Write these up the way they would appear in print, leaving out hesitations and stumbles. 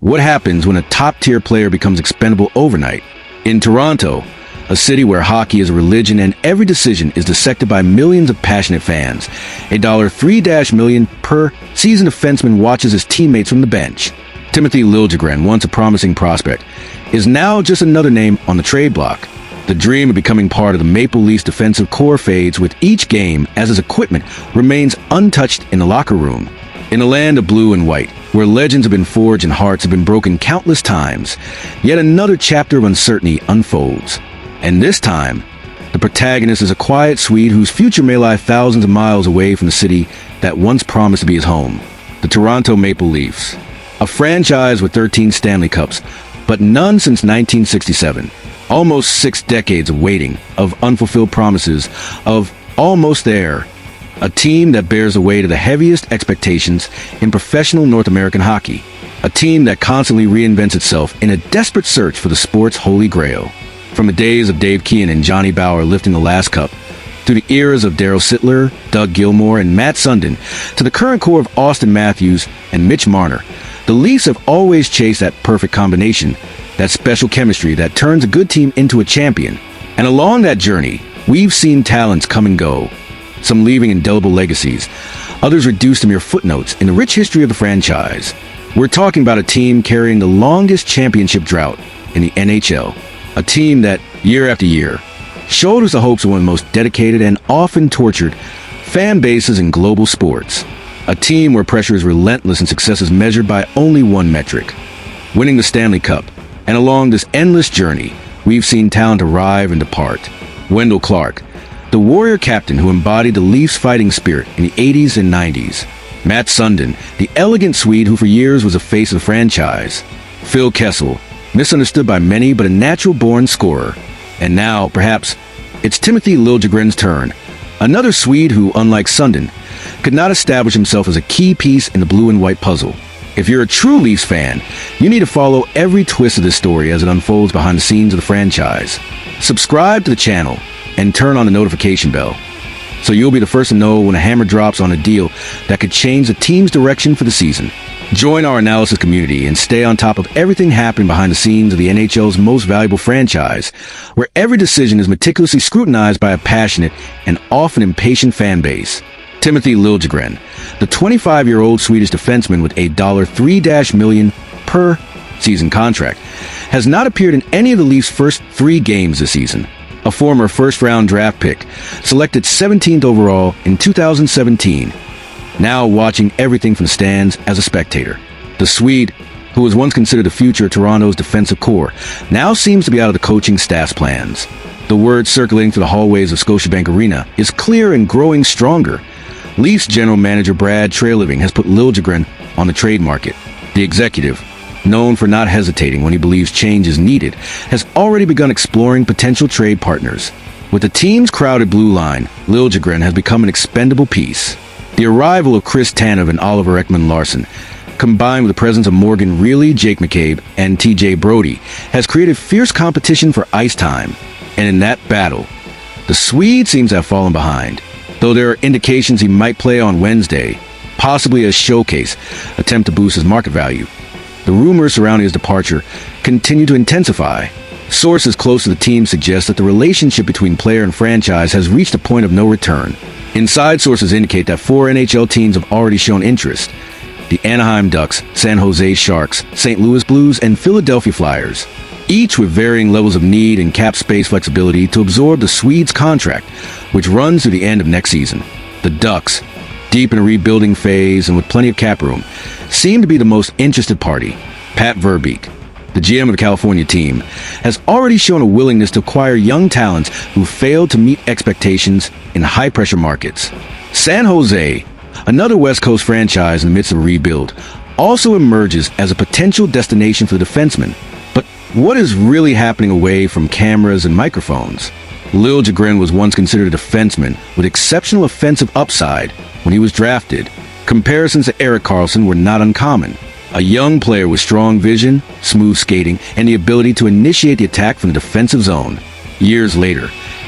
What happens when a top-tier player becomes expendable overnight? In Toronto, a city where hockey is a religion and every decision is dissected by millions of passionate fans, a $3 million per season defenseman watches his teammates from the bench. Timothy Liljegren, once a promising prospect, is now just another name on the trade block. The dream of becoming part of the Maple Leafs defensive core fades with each game as his equipment remains untouched in the locker room. In a land of blue and white, where legends have been forged and hearts have been broken countless times, yet another chapter of uncertainty unfolds. And this time, the protagonist is a quiet Swede whose future may lie thousands of miles away from the city that once promised to be his home, the Toronto Maple Leafs. A franchise with 13 Stanley Cups, but none since 1967. Almost 6 decades of waiting, of unfulfilled promises, of almost there. A team that bears the weight of the heaviest expectations in professional North American hockey. A team that constantly reinvents itself in a desperate search for the sport's holy grail. From the days of Dave Keane and Johnny Bower lifting the last cup, through the eras of Darryl Sittler, Doug Gilmour, and Matt Sundin, to the current core of Austin Matthews and Mitch Marner, the Leafs have always chased that perfect combination, that special chemistry that turns a good team into a champion. And along that journey, we've seen talents come and go, some leaving indelible legacies, others reduced to mere footnotes in the rich history of the franchise. We're talking about a team carrying the longest championship drought in the NHL. A team that, year after year, shoulders the hopes of one of the most dedicated and often tortured fan bases in global sports. A team where pressure is relentless and success is measured by only one metric: winning the Stanley Cup. And along this endless journey, we've seen talent arrive and depart. Wendell Clark, the warrior captain who embodied the Leafs' fighting spirit in the 80s and 90s. Matt Sundin, the elegant Swede who for years was the face of the franchise. Phil Kessel, misunderstood by many but a natural-born scorer. And now, perhaps, it's Timothy Liljegren's turn. Another Swede who, unlike Sundin, could not establish himself as a key piece in the blue and white puzzle. If you're a true Leafs fan, you need to follow every twist of this story as it unfolds behind the scenes of the franchise. Subscribe to the channel and turn on the notification bell, so you'll be the first to know when a hammer drops on a deal that could change the team's direction for the season. Join our analysis community and stay on top of everything happening behind the scenes of the NHL's most valuable franchise, where every decision is meticulously scrutinized by a passionate and often impatient fan base. Timothy Liljegren, the 25-year-old Swedish defenseman with a $3 million per season contract, has not appeared in any of the Leafs' first 3 games this season. A former first-round draft pick, selected 17th overall in 2017, now watching everything from the stands as a spectator. The Swede, who was once considered the future of Toronto's defensive core, now seems to be out of the coaching staff's plans. The word circulating through the hallways of Scotiabank Arena is clear and growing stronger. Leafs general manager Brad Treliving has put Liljegren on the trade market. The executive, known for not hesitating when he believes change is needed, has already begun exploring potential trade partners. With the team's crowded blue line, Liljegren has become an expendable piece. The arrival of Chris Tanev and Oliver Ekman-Larsson, combined with the presence of Morgan Reilly, Jake McCabe, and TJ Brody, has created fierce competition for ice time. And in that battle, the Swede seems to have fallen behind, though there are indications he might play on Wednesday, possibly as showcase, attempt to boost his market value. The rumors surrounding his departure continue to intensify. Sources close to the team suggest that the relationship between player and franchise has reached a point of no return. Inside sources indicate that 4 NHL teams have already shown interest: the Anaheim Ducks, San Jose Sharks, St. Louis Blues, and Philadelphia Flyers, each with varying levels of need and cap space flexibility to absorb the Swede's contract, which runs through the end of next season. The Ducks, deep in a rebuilding phase and with plenty of cap room, seem to be the most interested party. Pat Verbeek, the GM of the California team, has already shown a willingness to acquire young talents who failed to meet expectations in high-pressure markets. San Jose, another West Coast franchise in the midst of a rebuild, also emerges as a potential destination for the defenseman. But what is really happening away from cameras and microphones? Liljegren was once considered a defenseman with exceptional offensive upside when he was drafted. Comparisons to Erik Karlsson were not uncommon. A young player with strong vision, smooth skating, and the ability to initiate the attack from the defensive zone. Years later,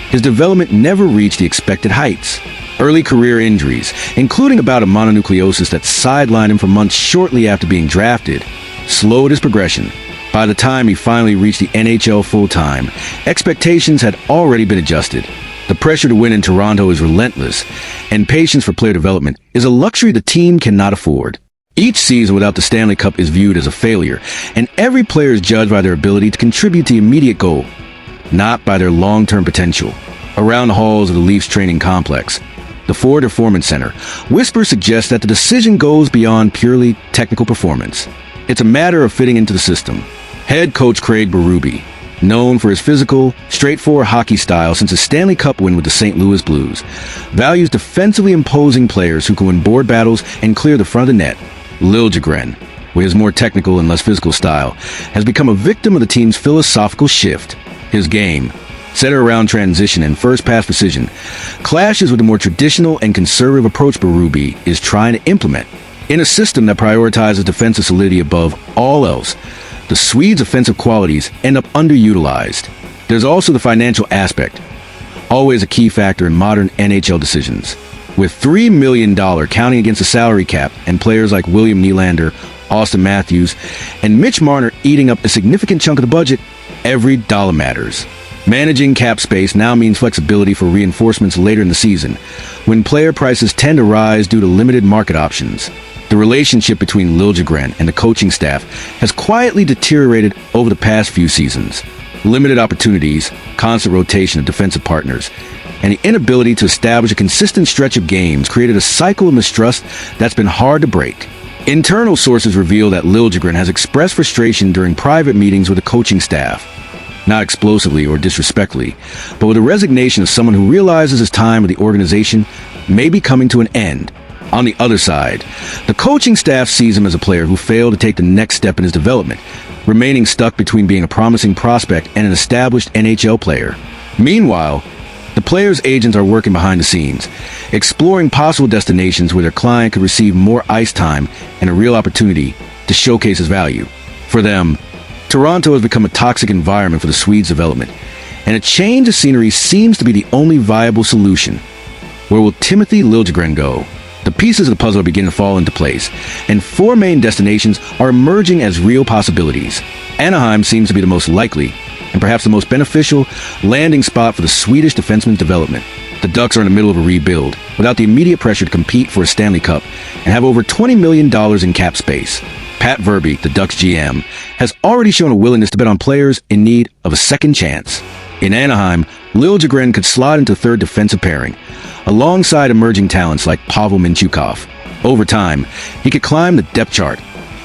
his development never reached the expected heights. Early career injuries, including a bout of mononucleosis that sidelined him for months shortly after being drafted, slowed his progression. By the time he finally reached the NHL full-time, expectations had already been adjusted. The pressure to win in Toronto is relentless, and patience for player development is a luxury the team cannot afford. Each season without the Stanley Cup is viewed as a failure, and every player is judged by their ability to contribute to the immediate goal, not by their long-term potential. Around the halls of the Leafs training complex, the Ford Performance Center, whispers suggest that the decision goes beyond purely technical performance. It's a matter of fitting into the system. Head coach Craig Berube, known for his physical, straightforward hockey style since his Stanley Cup win with the St. Louis Blues, values defensively imposing players who can win board battles and clear the front of the net. Liljegren, with his more technical and less physical style, has become a victim of the team's philosophical shift. His game, centered around transition and first pass precision, clashes with the more traditional and conservative approach Berube is trying to implement. In a system that prioritizes defensive solidity above all else, the Swedes' offensive qualities end up underutilized. There's also the financial aspect, always a key factor in modern NHL decisions. With $3 million counting against the salary cap and players like William Nylander, Austin Matthews, and Mitch Marner eating up a significant chunk of the budget, every dollar matters. Managing cap space now means flexibility for reinforcements later in the season, when player prices tend to rise due to limited market options. The relationship between Liljegren and the coaching staff has quietly deteriorated over the past few seasons. Limited opportunities, constant rotation of defensive partners, and the inability to establish a consistent stretch of games created a cycle of mistrust that's been hard to break. Internal sources reveal that Liljegren has expressed frustration during private meetings with the coaching staff. Not explosively or disrespectfully, but with a resignation of someone who realizes his time with the organization may be coming to an end. On the other side, the coaching staff sees him as a player who failed to take the next step in his development, remaining stuck between being a promising prospect and an established NHL player. Meanwhile, the player's agents are working behind the scenes, exploring possible destinations where their client could receive more ice time and a real opportunity to showcase his value. For them, Toronto has become a toxic environment for the Swedes' development, and a change of scenery seems to be the only viable solution. Where will Timothy Liljegren go? The pieces of the puzzle are beginning to fall into place, and 4 main destinations are emerging as real possibilities. Anaheim seems to be the most likely, and perhaps the most beneficial, landing spot for the Swedish defenseman's development. The Ducks are in the middle of a rebuild, without the immediate pressure to compete for a Stanley Cup, and have over $20 million in cap space. Pat Verbeek, the Ducks GM, has already shown a willingness to bet on players in need of a second chance. In Anaheim, Liljegren could slot into third defensive pairing, alongside emerging talents like Pavel Mintyukov. Over time, he could climb the depth chart,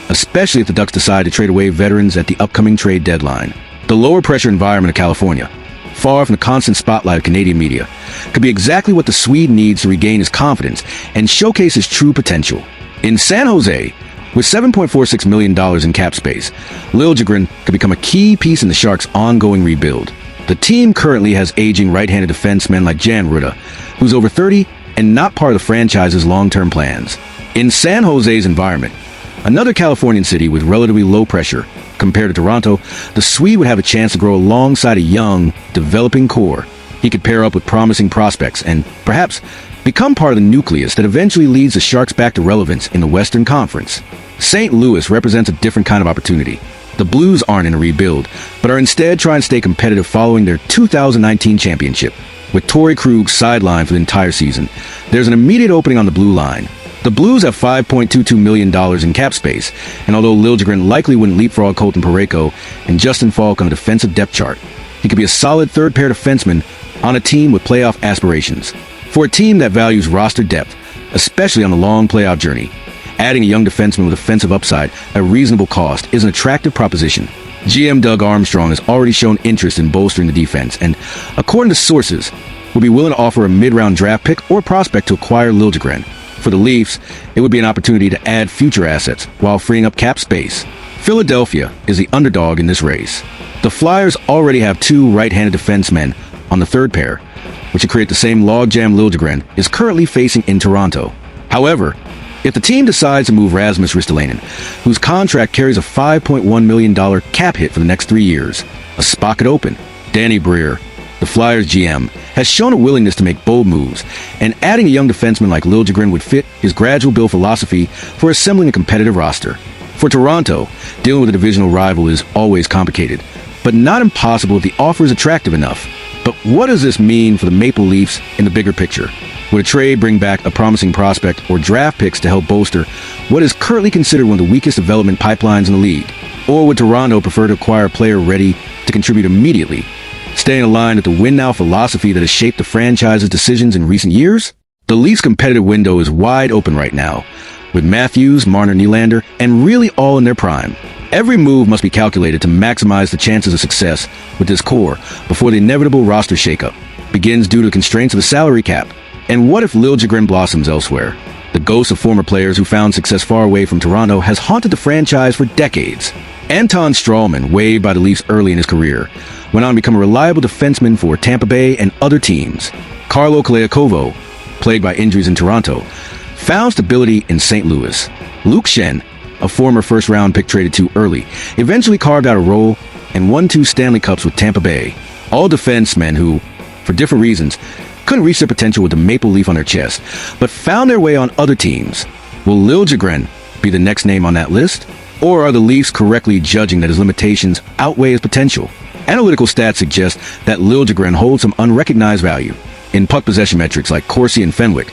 especially if the Ducks decide to trade away veterans at the upcoming trade deadline. The lower-pressure environment of California, far from the constant spotlight of Canadian media, could be exactly what the Swede needs to regain his confidence and showcase his true potential. In San Jose, with $7.46 million in cap space, Liljegren could become a key piece in the Sharks' ongoing rebuild. The team currently has aging right-handed defensemen like Jan Rutta, who's over 30 and not part of the franchise's long-term plans. In San Jose's environment, another Californian city with relatively low pressure, compared to Toronto, the Swede would have a chance to grow alongside a young, developing core. He could pair up with promising prospects and, perhaps, become part of the nucleus that eventually leads the Sharks back to relevance in the Western Conference. St. Louis represents a different kind of opportunity. The Blues aren't in a rebuild, but are instead trying to stay competitive following their 2019 championship. With Torrey Krug sidelined for the entire season, there's an immediate opening on the blue line. The Blues have $5.22 million in cap space, and although Liljegren likely wouldn't leapfrog Colton Parayko and Justin Falk on the defensive depth chart, he could be a solid third-pair defenseman on a team with playoff aspirations. For a team that values roster depth, especially on the long playoff journey, adding a young defenseman with offensive upside at a reasonable cost is an attractive proposition. GM Doug Armstrong has already shown interest in bolstering the defense and, according to sources, will be willing to offer a mid-round draft pick or prospect to acquire Liljegren. For the Leafs, it would be an opportunity to add future assets while freeing up cap space. Philadelphia is the underdog in this race. The Flyers already have 2 right-handed defensemen on the third pair, which would create the same logjam Liljegren is currently facing in Toronto. However, if the team decides to move Rasmus Ristolainen, whose contract carries a $5.1 million cap hit for the next 3 years, a spot could open. Danny Briere, the Flyers GM, has shown a willingness to make bold moves, and adding a young defenseman like Liljegren would fit his gradual build philosophy for assembling a competitive roster. For Toronto, dealing with a divisional rival is always complicated, but not impossible if the offer is attractive enough. But what does this mean for the Maple Leafs in the bigger picture? Would a trade bring back a promising prospect or draft picks to help bolster what is currently considered one of the weakest development pipelines in the league? Or would Toronto prefer to acquire a player ready to contribute immediately, staying aligned with the win-now philosophy that has shaped the franchise's decisions in recent years? The Leafs' competitive window is wide open right now, with Matthews, Marner, Nylander, and really all in their prime. Every move must be calculated to maximize the chances of success with this core before the inevitable roster shakeup begins due to the constraints of the salary cap. And what if Liljegren blossoms elsewhere? The ghost of former players who found success far away from Toronto has haunted the franchise for decades. Anton Strawman, waived by the Leafs early in his career, went on to become a reliable defenseman for Tampa Bay and other teams. Carlo Kaleakovo, plagued by injuries in Toronto, found stability in St. Louis. Luke Shen, a former first-round pick traded too early, eventually carved out a role and won 2 Stanley Cups with Tampa Bay. All defensemen who, for different reasons, couldn't reach their potential with the maple leaf on their chest, but found their way on other teams. Will Liljegren be the next name on that list? Or are the Leafs correctly judging that his limitations outweigh his potential? Analytical stats suggest that Liljegren holds some unrecognized value. In puck possession metrics like Corsi and Fenwick,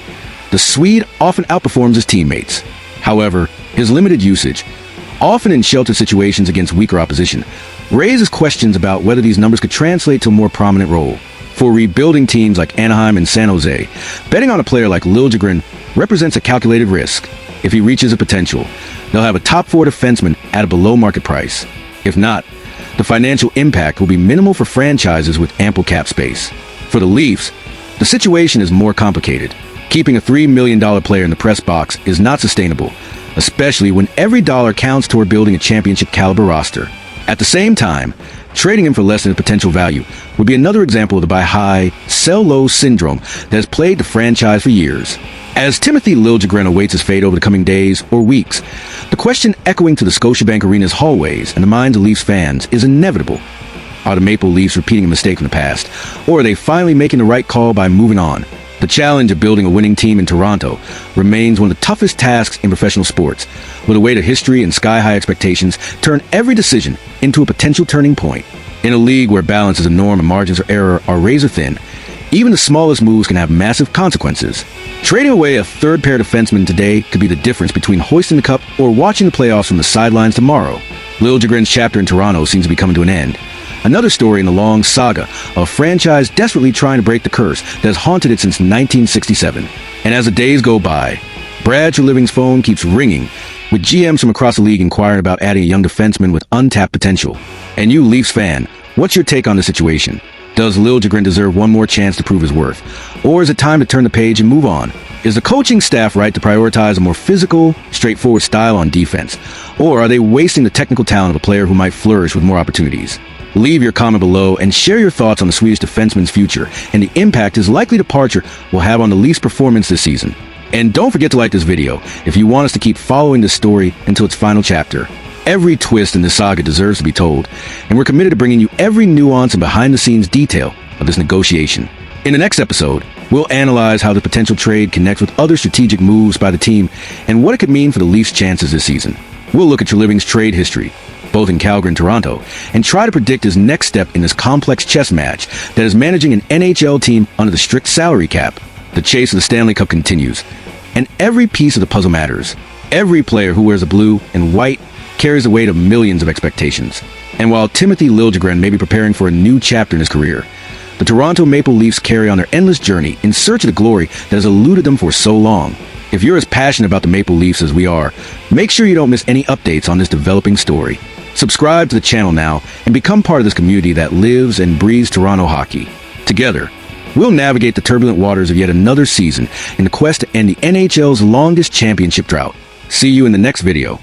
the Swede often outperforms his teammates. However, his limited usage, often in sheltered situations against weaker opposition, raises questions about whether these numbers could translate to a more prominent role. For rebuilding teams like Anaheim and San Jose, betting on a player like Liljegren represents a calculated risk. If he reaches a potential, they'll have a top 4 defenseman at a below-market price. If not, the financial impact will be minimal for franchises with ample cap space. For the Leafs, the situation is more complicated. Keeping a $3 million player in the press box is not sustainable, especially when every dollar counts toward building a championship-caliber roster. At the same time, trading him for less than his potential value would be another example of the buy high, sell low syndrome that has plagued the franchise for years. As Timothy Liljegren awaits his fate over the coming days or weeks, the question echoing to the Scotiabank Arena's hallways and the minds of Leafs fans is inevitable. Are the Maple Leafs repeating a mistake from the past, or are they finally making the right call by moving on? The challenge of building a winning team in Toronto remains one of the toughest tasks in professional sports, with a weight of history and sky-high expectations turn every decision into a potential turning point. In a league where balance is a norm and margins of error are razor-thin, even the smallest moves can have massive consequences. Trading away a third-pair defenseman today could be the difference between hoisting the cup or watching the playoffs from the sidelines tomorrow. Liljegren's chapter in Toronto seems to be coming to an end. Another story in the long saga of a franchise desperately trying to break the curse that has haunted it since 1967. And as the days go by, Brad Treliving's phone keeps ringing, with GMs from across the league inquiring about adding a young defenseman with untapped potential. And you, Leafs fan, what's your take on the situation? Does Liljegren deserve one more chance to prove his worth? Or is it time to turn the page and move on? Is the coaching staff right to prioritize a more physical, straightforward style on defense? Or are they wasting the technical talent of a player who might flourish with more opportunities? Leave your comment below and share your thoughts on the Swedish defenseman's future and the impact his likely departure will have on the Leafs' performance this season. And don't forget to like this video if you want us to keep following this story until its final chapter. Every twist in this saga deserves to be told, and we're committed to bringing you every nuance and behind-the-scenes detail of this negotiation. In the next episode, we'll analyze how the potential trade connects with other strategic moves by the team and what it could mean for the Leafs' chances this season. We'll look at Treliving's trade history, both in Calgary and Toronto, and try to predict his next step in this complex chess match that is managing an NHL team under the strict salary cap. The chase of the Stanley Cup continues, and every piece of the puzzle matters. Every player who wears the blue and white carries the weight of millions of expectations. And while Timothy Liljegren may be preparing for a new chapter in his career, the Toronto Maple Leafs carry on their endless journey in search of the glory that has eluded them for so long. If you're as passionate about the Maple Leafs as we are, make sure you don't miss any updates on this developing story. Subscribe to the channel now and become part of this community that lives and breathes Toronto hockey. Together, we'll navigate the turbulent waters of yet another season in the quest to end the NHL's longest championship drought. See you in the next video.